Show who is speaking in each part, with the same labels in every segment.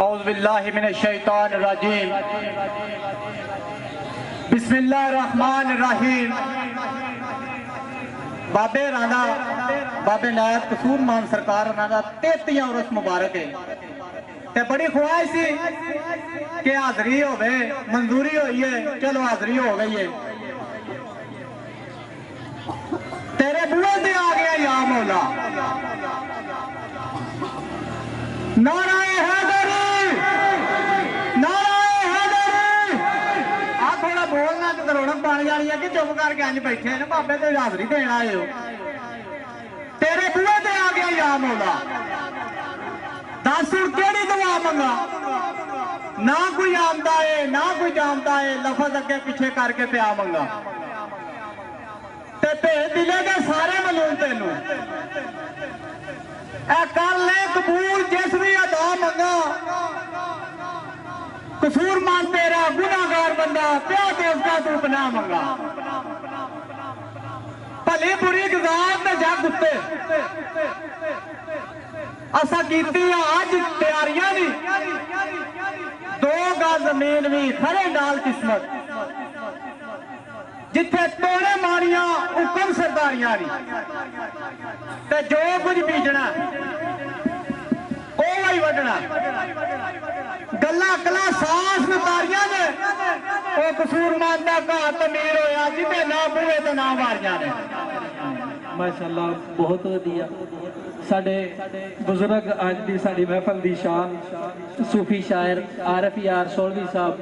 Speaker 1: औज़ुबिल्लाहिमिनश्शैतानिर्रजीम बिस्मिल्लाहिर्रहमानिर्रहीम। बाबे राना बाबे नायब कसूर मान सरकार राना 33 उरस मुबारक है ते बड़ी ख्वाहिश सी कि हाजरी होवे, मंजूरी हुई है, चलो हाजरी हो गई है। तेरे बुए से आ गया या मौला, नाराए हैदरी, नाराए हैदरी। आ थोड़ा बोलना तो रौनक बन जानी है कि चुप करके अंज बैठे ने बाबे ते हाजरी देन आए हो। तेरे बुए से आ गया या मौला, दस हूं केड़ी दुआ मंगा। ना कोई आमदा है ना कोई जानता है, लफज अगे पिछे करके प्या मंगा ते भेज दिले दे सारे मलूम तेनू कर ले कबूल जिस भी अदा मंगा। कसूर मान तेरा गुनाहगार बंदा प्या ते उसका तू पनाह मंगा। भली बुरी गुजार ते जा कुत्ते असा कीती अज तैयारियां दी, 2 गज जमीन भी खरे नाल किस्मत, जिथे तोड़े मारिया हुक्म सरदारियां दी ते जो कुछ बीजना वही वड्डना। गल्ला अकला सास नतारियां ने वो कसूर मानदा घर तमीर होया जिथे ना बूहे ते ना वारियां ने।
Speaker 2: माशाअल्लाह बहुत वधिया। साडे बुजुर्ग अज दी साडी महफल दी शान सूफी शायर आरफ यार सोलवी साहब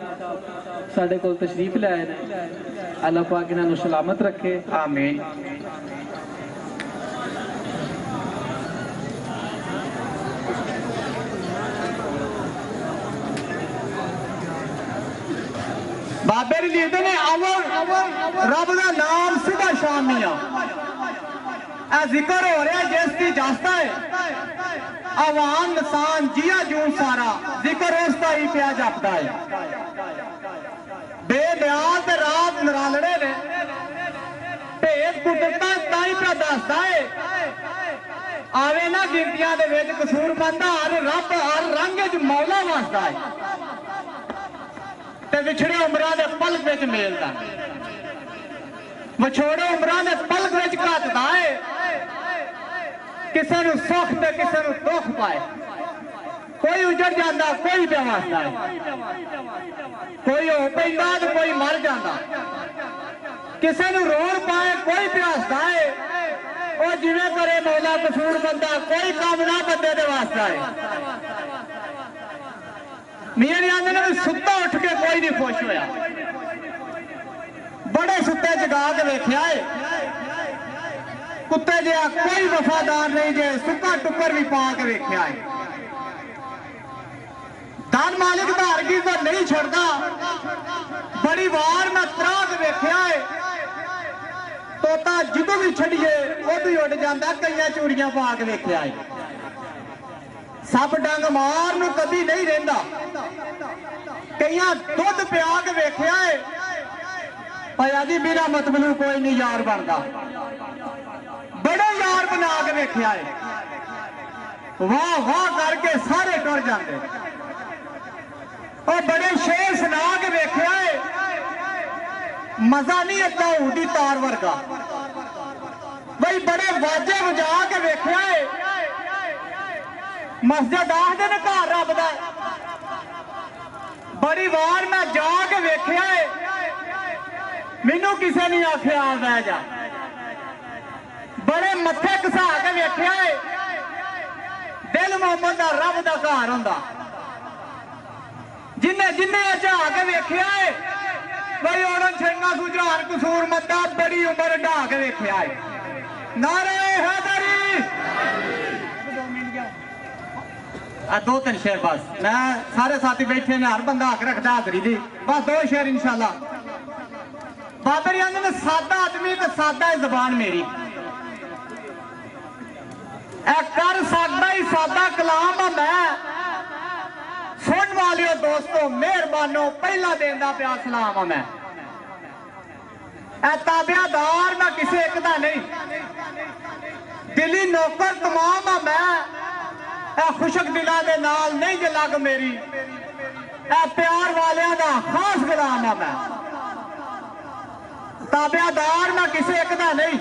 Speaker 2: साडे कोल तशरीफ ले आए ने। अल्लाह पाक इन्हां नूं सलामत रखे,
Speaker 1: आमीन। बाबे लिखते ने अवर रब का नाम सुबह शामिया जिक्र हो रहा जिसकी जास्ता है आवाम नसान जिया जूं सारा जिक्र उसका ही पिया जापता है। बेनियाज रात नरालड़े ने भेद कुदरता ताई पे दसदा है आवे ना गिनतियां दे विच कसूर बंदा हर रब हर रंग च मौला वसदा है ते विछड़े उमरां दे पलक विच मेलदा, विछोड़े उमरां दे पलक विच घटदा है। किसे नूं सुख ते किसे नूं दुख पाए, कोई उजड़ जाता कोई पिया वसदा है, कोई हो पैंदा ते कोई मर जाता, किसे नूं रोल पाए कोई पिया हसदा है। वो जिवें करे मौला कसूर बंदा कोई काम ना बंदे दे वास्ता है। मियां आंदे ने सुत्ता उठ के कोई नहीं खुश होया, बड़े सुत्ते जगा के वेख्या है कुत्ते जिहा कोई वफादार नहीं जे सुक्का टुक्कर भी पा के वेख्या है। धन मालिक धार की तो नहीं छड़दा, बड़ी वार मैं त्राह के वेख्या है तोता जिदों भी छड़िए उदों ही उड़ जाता, कई चूड़ियां पा के वेख्या है। सप डंग मार नूं कभी नहीं रहिंदा, कई दुध पिया के वेख्या है भाया जी बिना मतलब कोई नहीं यार बनता, बड़े यार बना के वेख्या है वाह वाह करके सारे टुर जाते। और बड़े शेर सुना के वेख्या है मजा नहीं आता ऊदी तार वर्गा, भाई बड़े वाजे बजा के वेख्या है मस्जिद आखदे ने घर रब दा, बड़ी वार मैं जाके वेख्या है मैनू किसे नहीं आख्या आ बह जा, बड़े मत्थे घसा के वेख्या है दिल मोहम्मद दा रब दा घर हुंदा, जिन्हें जिन्हें अचा के वेख्या है भाई उड़न छंगा सुझान कसूर मद्दा बड़ी उम्र ढा के वेख्या है। नारे हैदरी 2-3 शेर बस, मैं सारे साथी बैठे ने हर बंदा हक रखता हाजरी दी, बस 2 शेर इंशाल्लाह। बाबर आंदे ने सादा आदमी तो सादा है जबान मेरी, कर सकदा ही सादा कलाम मैं सुन वालियो दोस्तों मेहरबानो पहला देंदा पिया सलाम मैं ताबियादार मैं किसी एक दा नहीं, दिली नौकर तमाम मैं ਇਹ ਖੁਸ਼ਕ ਦਿਲਾਂ ਦੇ ਨਾਲ ਨਹੀਂ ਜੇ ਲੱਗ ਮੇਰੀ ਇਹ ਪਿਆਰ ਵਾਲਿਆਂ ਦਾ ਖਾਸ ਗੁਲਾਮ ਆ ਮੈਂ ਤਾਬਿਆਦਾਰ ਮੈਂ ਕਿਸੇ ਇੱਕ ਦਾ ਨਹੀਂ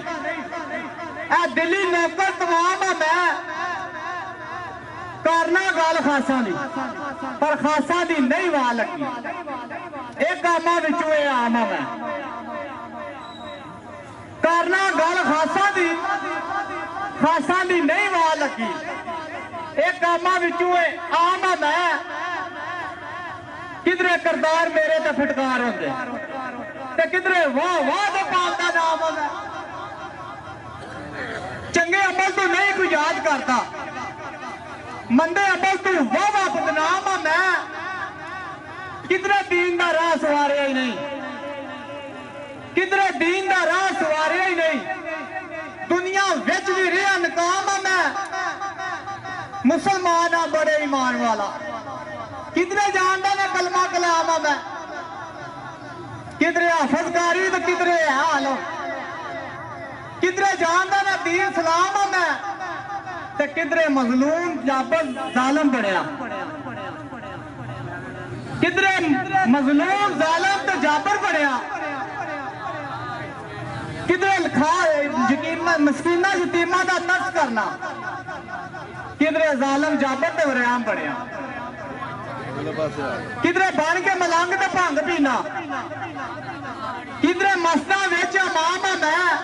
Speaker 1: ਇਹ ਦਿੱਲੀ ਨੌਕਰ ਤਮਾਮ ਆ ਮੈਂ ਕਰਨਾ ਗੱਲ ਖਾਸਾਂ ਦੀ ਪਰ ਖਾਸਾਂ ਦੀ ਨਹੀਂ ਵਾਹ ਲੱਗੀ ਇਹ ਕਾਮਾਂ ਵਿੱਚੋਂ ਇਹ ਆਮ ਆ ਮੈਂ ਕਰਨਾ ਗੱਲ ਖਾਸਾਂ ਦੀ ਨਹੀਂ ਵਾਹ ਲੱਗੀ ਇਹ ਕਾਮਾਂ ਵਿੱਚੋਂ ਇਹ ਆਮ ਆ ਮੈਂ ਕਿਧਰੇ ਕਰਤਾਰ ਮੇਰੇ ਤੇ ਫਟਕਾਰ ਹੁੰਦੇ ਤੇ ਕਿਧਰੇ ਵਾਹ ਵਾਹ ਦੇ ਪਾਪ ਦਾ ਨਾਮ ਆ ਮੈਂ ਚੰਗੇ ਅਮਲ ਤੋਂ ਨਹੀਂ ਕੋਈ ਯਾਦ ਕਰਦਾ ਮੰਦੇ ਅਮਲ ਤੋਂ ਵਾਹ ਵਾਹ ਬਦਨਾਮ ਆ ਮੈਂ ਕਿਧਰੇ ਦੀਨ ਦਾ ਰਾਹ ਸਵਾਰਿਆ ਹੀ ਨਹੀਂ ਕਿਧਰੇ ਦੀਨ ਦਾ ਰਾਹ ਸਵਾਰਿਆ ਹੀ ਨਹੀਂ ਦੁਨੀਆ ਵਿੱਚ ਵੀ ਰਿਹਾ ਨਕਾਮ ਆ ਮੈਂ ਮੁਸਲਮਾਨ ਆ ਬੜੇ ਈਮਾਨ ਵਾਲਾ ਕਿਧਰੇ ਜਾਣਦਾ ਨਾ ਕਲਮਾ ਕਲਾਮ ਆ ਮੈਂ ਕਿਧਰੇ ਹਾਫਜ਼ਕਾਰੀ ਤੇ ਕਿਧਰੇ ਹਾਲ ਕਿਧਰੇ ਜਾਣਦਾ ਨਾ ਦੀਨ ਸਲਾਮ ਆ ਮੈਂ ਤੇ ਕਿਧਰੇ ਮਜ਼ਲੂਮ ਜਾਬਰ ਜ਼ਾਲਮ ਬਣਿਆ ਕਿਧਰੇ ਮਜ਼ਲੂਮ ਜ਼ਾਲਮ ਤੇ ਜਾਬਰ ਬਣਿਆ ਕਿਧਰੇ ਮਸਕੀਨਾ ਯਤੀਮਾਂ ਦਾ ਤਰਸ ਕਰਨਾ ਕਿਧਰੇ ਜ਼ਾਲਮ ਜਾਬਰ ਤੇ ਵਰਿਆਮ ਬਣਿਆ ਕਿਧਰੇ ਬਣ ਕੇ ਮਲੰਗ ਤੇ ਭੰਗ ਪੀਣਾ ਕਿਧਰੇ ਮਸਤਾਂ ਵਿੱਚ ਇਮਾਮ ਆ ਮੈਂ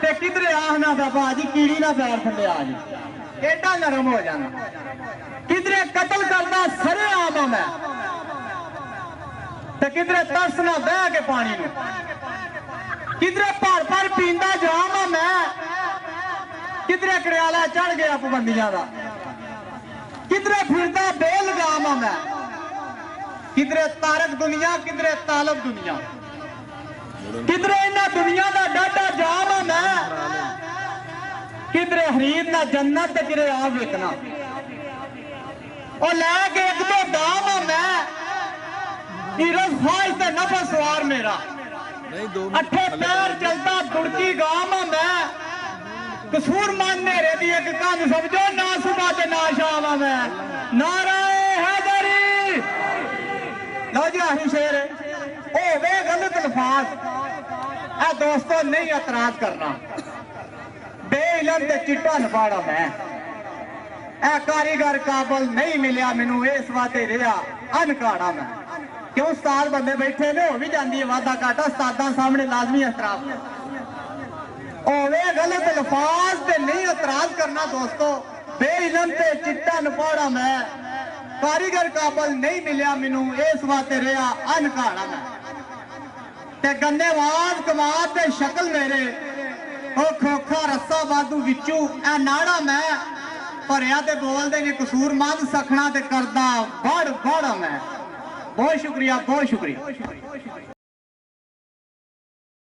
Speaker 1: ਤੇ ਕਿਧਰੇ ਆਹਨਾ ਬਾਬਾ ਜੀ ਕੀੜੀ ਨਾ ਪੈਰ ਥੱਲੇ ਆ ਜੀ ਐਡਾ ਨਰਮ ਹੋ ਜਾਣਾ ਕਿਧਰੇ ਕਤਲ ਕਰਦਾ ਸਰੇ ਆਮ ਆ ਮੈਂ ਤੇ ਕਿਧਰੇ ਤਰਸ ਨਾ ਬਹਿ ਕੇ ਪਾਣੀ ਨੂੰ ਕਿਧਰੇ ਭਰ ਪੀਂਦਾ ਜਾਮ ਆ ਮੈਂ ਕਿਧਰੇ ਕੜਿਆਲਾ ਚੜ ਗਿਆ ਪਾਬੰਦੀਆਂ ਦਾ ਕਿਧਰੇ ਫਿਰਦਾ ਬੇਲਗਾਮ ਆ ਮੈਂ ਕਿਧਰੇ ਤਾਰਕ ਦੁਨੀਆ ਕਿਧਰੇ ਤਾਲਬ ਦੁਨੀਆ ਕਿਧਰੇ ਇਹਨਾਂ ਦੁਨੀਆ ਦਾ ਡਾਢਾ ਜਾਮ ਆ ਮੈਂ ਕਿਧਰੇ ਹਰੀਦ ਨਾ ਜੰਨਤ ਤੇ ਕਿਧਰੇ ਆਪ ਵੇਖਣਾ ਉਹ ਲੈ ਕੇ ਇੱਕ ਤੋਂ ਦਾਮ ਆ ਮੈਂ ਇਰਸ ਖਾਇਸ਼ ਤੇ ਨਫਸ ਸਵਾਰ ਮੇਰਾ ਅੱਠੇ ਪੈਰ ਚਲਦਾ ਦੁੜਕੀ ਗਾਮ ਆ ਮੈਂ ਕਸੂਰ ਮੰਨ ਨੇਰੇ ਦੀ ਇੱਕ ਕੰਧ ਸਮਝੋ ਨਾ ਸੁਬਾ ਤੇ ਨਾ ਸ਼ਾਮ ਆ ਮੈਂ ਨਾਰਾਏ ਹੈਦਰੀ ਲਓ ਜੀ ਆਹੀ ਸ਼ੇਰ ਹੋਵੇ ਗਲਤ ਅਲਫਾਜ਼ ਇਹ ਦੋਸਤੋ ਨਹੀਂ ਇਤਰਾਜ਼ ਕਰਨਾ ਬੇਇਲਮ ਤੇ ਚਿੱਟਾ ਨਪਾੜਾ ਮੈਂ ਇਹ ਕਾਰੀਗਰ ਕਾਬਲ ਨਹੀਂ ਮਿਲਿਆ ਮੈਨੂੰ ਇਸ ਵਾਤੇ ਰਿਹਾ ਅਨਕਾੜਾ ਮੈਂ ਕਿਉਂ ਉਸਤਾਦ ਬੰਦੇ ਬੈਠੇ ਨੇ ਹੋ ਵੀ ਜਾਂਦੀ ਹੈ ਵਾਦਾ ਘਾਟਾ ਉਸਤਾਦਾਂ ਸਾਹਮਣੇ ਲਾਜ਼ਮੀ ਇਤਰਾਜ਼ ਹੋਵੇ ਗਲਤ ਅਲਫਾਜ਼ ਤੇ ਨਹੀਂ ਇਤਰਾਜ਼ ਕਰਨਾ ਦੋਸਤੋ ਬੇਇਲਮ ਤੇ ਚਿੱਟਾ ਨਪਾੜਾ ਮੈਂ ਕਾਰੀਗਰ ਕਾਬਲ ਨਹੀਂ ਮਿਲਿਆ ਮੈਨੂੰ ਇਸ ਵਾਤੇ ਰਿਹਾ ਅਨਕਾੜਾ ਮੈਂ ਤੇ ਗੰਦੇਵਾਜ਼ ਕਮਾਦ ਤੇ ਸ਼ਕਲ ਮੇਰੇ ਉਹ ਖੋਖਾ ਰੱਸਾ ਬਾਦੂ ਵਿੱਚੋਂ ਇਹ ਨਾੜਾ ਮੈਂ ਭਰਿਆ ਤੇ ਬੋਲਦੇ ਨੇ ਕਸੂਰ ਮੰਦ ਸਖਣਾ ਤੇ ਕਰਦਾ ਬੜ ਮੈਂ ਬਹੁਤ ਸ਼ੁਕਰੀਆ